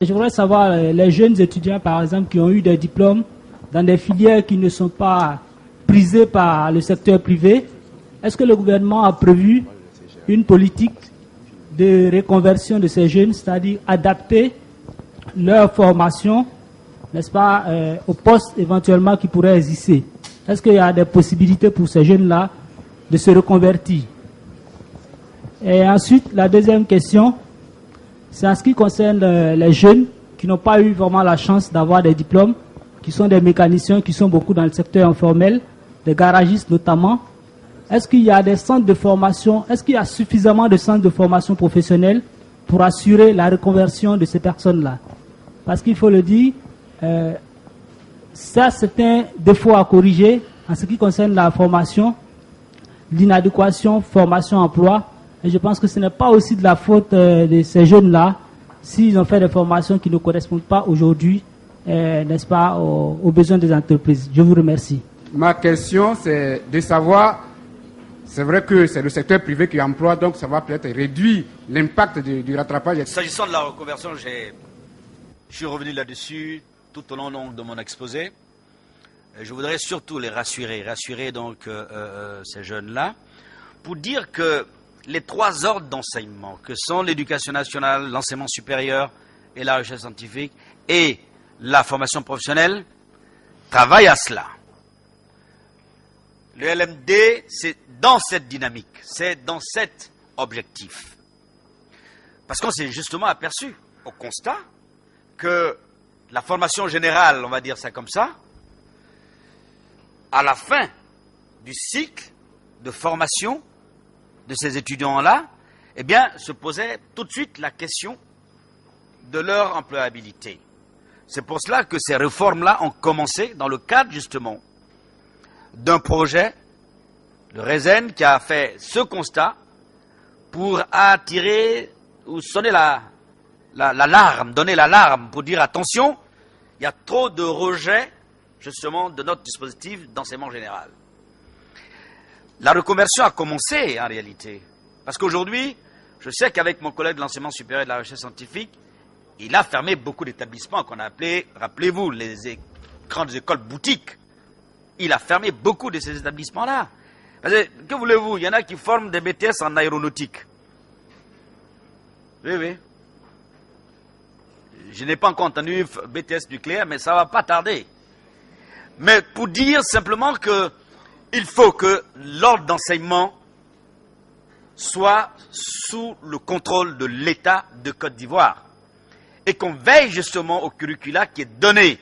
Je voudrais savoir, les jeunes étudiants, par exemple, qui ont eu des diplômes dans des filières qui ne sont pas prisées par le secteur privé, est-ce que le gouvernement a prévu une politique de reconversion de ces jeunes, c'est-à-dire adapter leur formation, n'est-ce pas, aux postes éventuellement qui pourraient exister? Est-ce qu'il y a des possibilités pour ces jeunes-là de se reconvertir? Et ensuite, la deuxième question, c'est en ce qui concerne les jeunes qui n'ont pas eu vraiment la chance d'avoir des diplômes, qui sont des mécaniciens, qui sont beaucoup dans le secteur informel, des garagistes notamment. Est-ce qu'il y a des centres de formation, est-ce qu'il y a suffisamment de centres de formation professionnelle pour assurer la reconversion de ces personnes-là? Parce qu'il faut le dire, ça c'est un défaut à corriger en ce qui concerne la formation, l'inadéquation, formation-emploi. Et je pense que ce n'est pas aussi de la faute de ces jeunes-là s'ils ont fait des formations qui ne correspondent pas aujourd'hui, n'est-ce pas, aux besoins des entreprises. Je vous remercie. Ma question, c'est de savoir, c'est vrai que c'est le secteur privé qui emploie, donc ça va peut-être réduire l'impact du rattrapage. S'agissant de la reconversion, je suis revenu là-dessus tout au long de mon exposé. Je voudrais surtout les rassurer donc ces jeunes-là, pour dire que les trois ordres d'enseignement, que sont l'éducation nationale, l'enseignement supérieur et la recherche scientifique et la formation professionnelle, travaillent à cela. Le LMD, c'est dans cette dynamique, c'est dans cet objectif. Parce qu'on s'est justement aperçu au constat que la formation générale, on va dire ça comme ça, à la fin du cycle de formation de ces étudiants-là, eh bien, se posait tout de suite la question de leur employabilité. C'est pour cela que ces réformes-là ont commencé dans le cadre, justement, d'un projet, le RESEN, qui a fait ce constat pour attirer ou sonner l'alarme, donner l'alarme pour dire attention, il y a trop de rejets, justement, de notre dispositif d'enseignement général. La reconversion a commencé, en réalité. Parce qu'aujourd'hui, je sais qu'avec mon collègue de l'enseignement supérieur et de la recherche scientifique, il a fermé beaucoup d'établissements qu'on a appelés, rappelez-vous, les grandes écoles boutiques. Il a fermé beaucoup de ces établissements-là. Que voulez-vous? Il y en a qui forment des BTS en aéronautique. Oui, oui. Je n'ai pas encore entendu BTS nucléaire, mais ça ne va pas tarder. Mais pour dire simplement que il faut que l'ordre d'enseignement soit sous le contrôle de l'État de Côte d'Ivoire et qu'on veille justement au curricula qui est donné.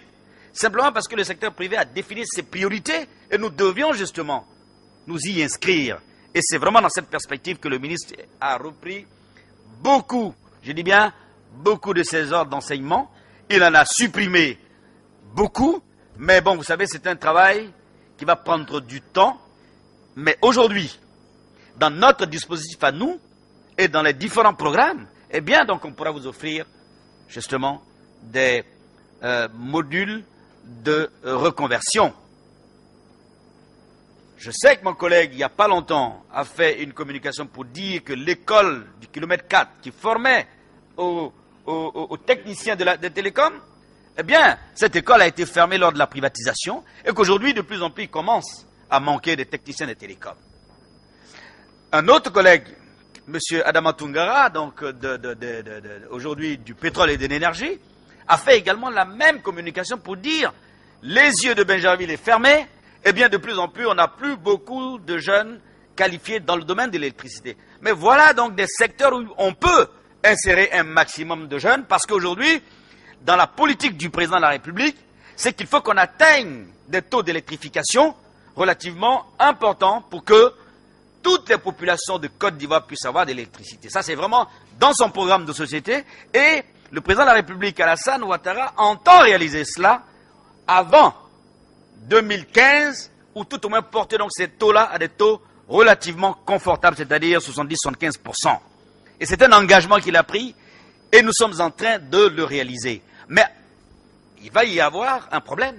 Simplement parce que le secteur privé a défini ses priorités et nous devions justement nous y inscrire. Et c'est vraiment dans cette perspective que le ministre a repris beaucoup, je dis bien beaucoup de ces ordres d'enseignement. Il en a supprimé beaucoup, mais bon, vous savez, c'est un travail qui va prendre du temps, mais aujourd'hui, dans notre dispositif à nous, et dans les différents programmes, eh bien, donc on pourra vous offrir, justement, des modules de reconversion. Je sais que mon collègue, il n'y a pas longtemps, a fait une communication pour dire que l'école du kilomètre 4, qui formait aux techniciens des télécoms, eh bien, cette école a été fermée lors de la privatisation et qu'aujourd'hui, de plus en plus, il commence à manquer des techniciens des télécoms. Un autre collègue, M. Adama Tungara, donc aujourd'hui du pétrole et de l'énergie, a fait également la même communication pour dire les yeux de Benjerville est fermé, eh bien, de plus en plus, on n'a plus beaucoup de jeunes qualifiés dans le domaine de l'électricité. Mais voilà donc des secteurs où on peut insérer un maximum de jeunes parce qu'aujourd'hui, dans la politique du président de la République, c'est qu'il faut qu'on atteigne des taux d'électrification relativement importants pour que toutes les populations de Côte d'Ivoire puissent avoir de l'électricité. Ça, c'est vraiment dans son programme de société. Et le président de la République, Alassane Ouattara, entend réaliser cela avant 2015, ou tout au moins porter donc ces taux-là à des taux relativement confortables, c'est-à-dire 70-75%. Et c'est un engagement qu'il a pris, et nous sommes en train de le réaliser. Mais il va y avoir un problème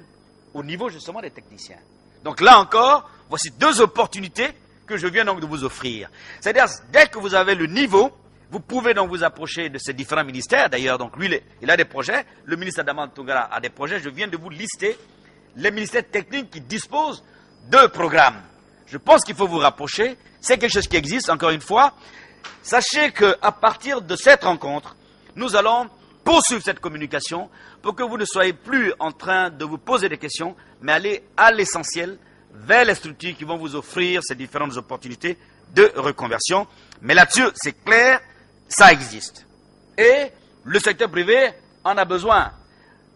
au niveau justement des techniciens. Donc là encore, voici deux opportunités que je viens donc de vous offrir. C'est-à-dire, dès que vous avez le niveau, Vous pouvez donc vous approcher de ces différents ministères. D'ailleurs, donc lui, il a des projets. Le ministre Adama Tongara a des projets. Je viens de vous lister les ministères techniques qui disposent de programmes. Je pense qu'il faut vous rapprocher. C'est quelque chose qui existe, encore une fois. Sachez qu'à partir de cette rencontre, nous allons poursuivre cette communication pour que vous ne soyez plus en train de vous poser des questions, mais aller à l'essentiel, vers les structures qui vont vous offrir ces différentes opportunités de reconversion. Mais là-dessus, c'est clair, ça existe. Et le secteur privé en a besoin.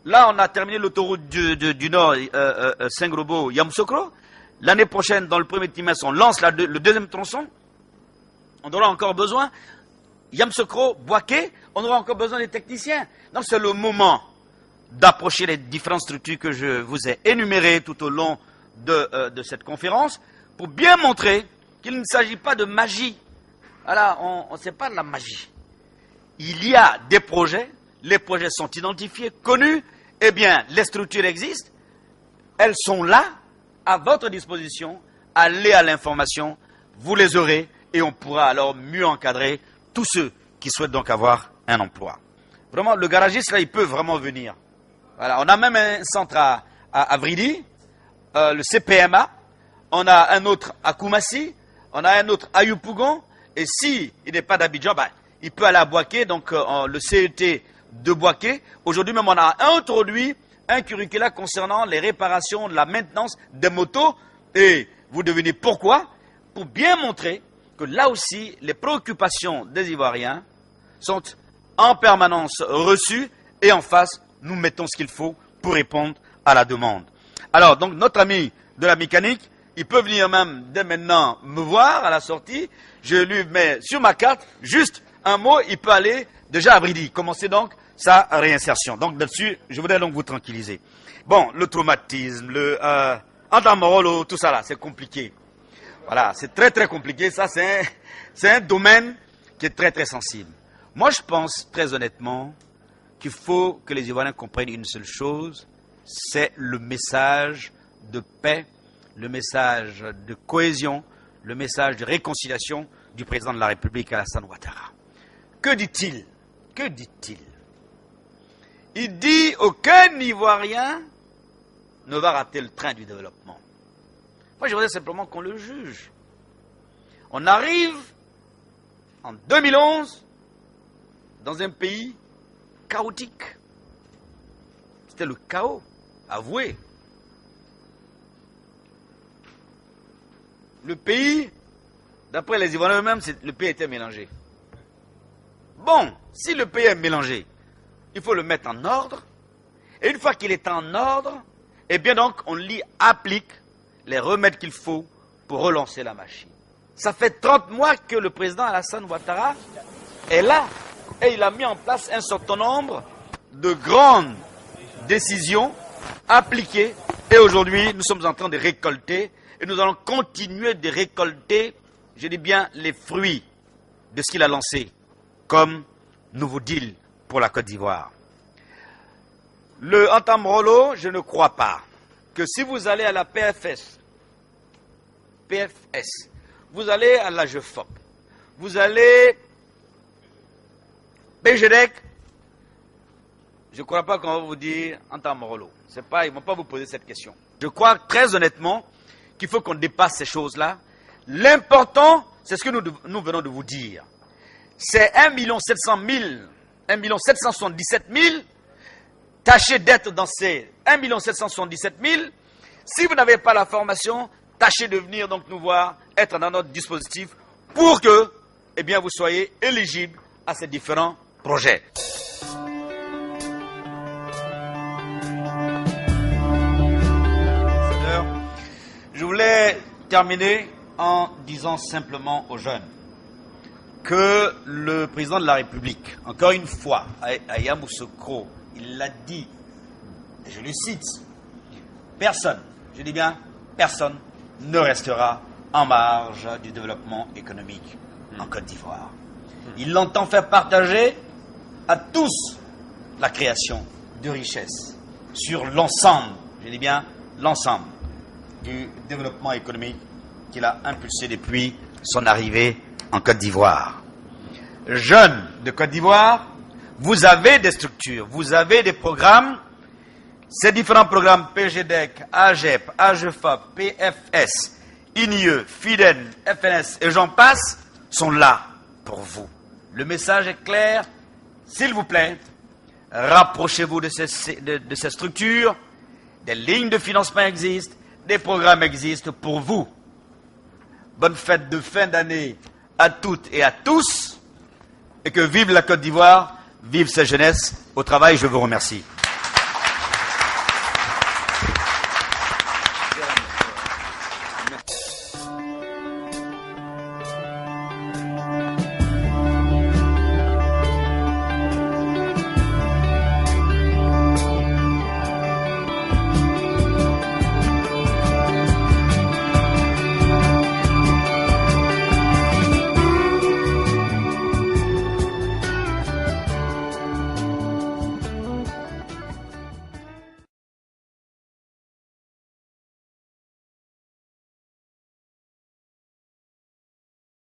Là, on a terminé l'autoroute du Nord, Saint-Grobo-Yamoussoukro. L'année prochaine, dans le premier trimestre, on lance le deuxième tronçon. On aura encore besoin. Yamoussoukro, Boaké, on aura encore besoin des techniciens. Donc, c'est le moment d'approcher les différentes structures que je vous ai énumérées tout au long de cette conférence pour bien montrer qu'il ne s'agit pas de magie. Voilà, on ne sait pas de la magie. Il y a des projets, les projets sont identifiés, connus, eh bien, les structures existent, elles sont là, à votre disposition, allez à l'information, vous les aurez, et on pourra alors mieux encadrer tous ceux qui souhaitent donc avoir un emploi. Vraiment, le garagiste, là, il peut vraiment venir. Voilà, on a même un centre à Vridi, le CPMA, on a un autre à Koumassi, on a un autre à Yopougon, et si il n'est pas d'Abidjan, ben, il peut aller à Boaké, donc le CET de Boaké. Aujourd'hui même, on a introduit un curricula concernant les réparations, la maintenance des motos, et vous devinez pourquoi? Pour bien montrer que là aussi, les préoccupations des Ivoiriens sont en permanence reçues, et en face, nous mettons ce qu'il faut pour répondre à la demande. Alors, donc, notre ami de la mécanique, il peut venir même dès maintenant me voir à la sortie. Je lui mets sur ma carte juste un mot, il peut aller déjà à Vridi. Commencer donc sa réinsertion. Donc là-dessus, je voudrais donc vous tranquilliser. Bon, le traumatisme, le Antamorolo, tout ça là, c'est compliqué. Voilà, c'est très très compliqué. Ça, c'est un domaine qui est très très sensible. Moi, je pense très honnêtement qu'il faut que les Ivoiriens comprennent une seule chose, c'est le message de paix, le message de cohésion, le message de réconciliation du président de la République, Alassane Ouattara. Que dit-il? Que dit-il? Il dit aucun Ivoirien ne va rater le train du développement. Moi, je voudrais simplement qu'on le juge. On arrive en 2011 dans un pays chaotique. C'était le chaos, avoué. Le pays, d'après les Ivoiriens eux-mêmes, le pays était mélangé. Bon, si le pays est mélangé, il faut le mettre en ordre. Et une fois qu'il est en ordre, eh bien donc, on y applique les remèdes qu'il faut pour relancer la machine. Ça fait 30 mois que le président Alassane Ouattara est là. Et il a mis en place un certain nombre de grandes décisions appliquées. Et aujourd'hui, nous sommes en train de récolter. Et nous allons continuer de récolter, je dis bien, les fruits de ce qu'il a lancé comme nouveau deal pour la Côte d'Ivoire. Le Antamorolo, je ne crois pas que si vous allez à la PFS, vous allez à la GEFOP, vous allez PGDEC, je ne crois pas qu'on va vous dire Antamorolo. C'est pas, ils ne vont pas vous poser cette question. Je crois très honnêtement qu'il faut qu'on dépasse ces choses-là. L'important, c'est ce que nous venons de vous dire. C'est 1 777 000. Tâchez d'être dans ces 1 777 000. Si vous n'avez pas la formation, tâchez de venir donc nous voir, être dans notre dispositif pour que, eh bien, vous soyez éligibles à ces différents projets. Je voulais terminer en disant simplement aux jeunes que le président de la République, encore une fois, à Yamoussoukro, il l'a dit, et je le cite, personne, je dis bien personne, ne restera en marge du développement économique en Côte d'Ivoire. Il entend faire partager à tous la création de richesses sur l'ensemble, je dis bien l'ensemble, du développement économique qu'il a impulsé depuis son arrivée en Côte d'Ivoire. jeunes de Côte d'Ivoire, vous avez des structures, vous avez des programmes. Ces différents programmes PGDEC, AGEP, AGEFAP, PFS, INIE, FIDEN, FNS et j'en passe sont là pour vous. Le message est clair. S'il vous plaît, rapprochez-vous de ces structures. Des lignes de financement existent, des programmes existent pour vous. Bonne fête de fin d'année à toutes et à tous. Et que vive la Côte d'Ivoire, vive sa jeunesse. Au travail, je vous remercie.